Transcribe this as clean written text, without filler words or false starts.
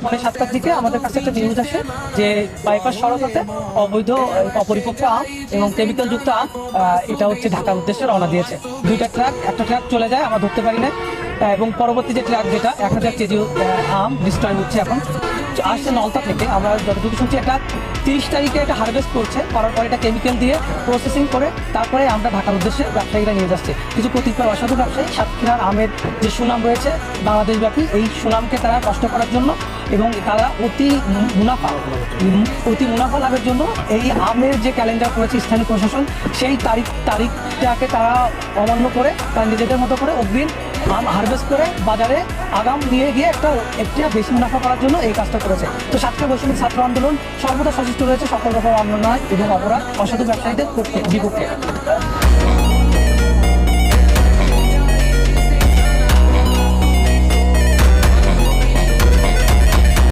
পৌনে 7টার দিকে আমাদের কাছে একটা নিউজ আসে যে বাইপাস সড়কতে অবৈধ অপরিপক্ক আম এবং কেমিক্যাল যুক্ত আম এটা হচ্ছে ঢাকার উদ্দেশ্যে রওনা দিয়েছে। একটা ট্রাক চলে যায়, আমরা ধরতে পারি না, এবং পরবর্তী যে ট্রাক যেটা 1000 কেজি আম ডিস্ট্রয় হচ্ছে এখন আসছে নলতা থেকে। আমরা যতটুকু শুনছি এটা 30 তারিখে এটা হারভেস্ট করার পরে এটা কেমিক্যাল দিয়ে প্রসেসিং করে তারপরে আমরা ঢাকার উদ্দেশ্যে ব্যবসায়ীরা নিয়ে যাচ্ছে। কিছু কতিপয় অসাধু ব্যবসায়ী সাতক্ষীরার আমের যে সুনাম রয়েছে বাংলাদেশব্যাপী, এই সুনামকে তারা নষ্ট করার জন্য এবং তারা অতি মুনাফা লাভের জন্য এই আমের যে ক্যালেন্ডার করেছে স্থানীয় প্রশাসন, সেই তারিখটাকে তারা অমান্য করে তারা নিজেদের মতো করে অগ্রিম আম হারভেস্ট করে বাজারে আগাম নিয়ে গিয়ে একটা বেশি মুনাফা করার জন্য এই কাজটা করেছে। তো সাতক্ষীরা বৈষম্য ছাত্র আন্দোলন সর্বদা সচেষ্ট রয়েছে সকল রকম অন্যায় এবং অপরাধ অসাধু ব্যবসায়ীদের বিপক্ষে।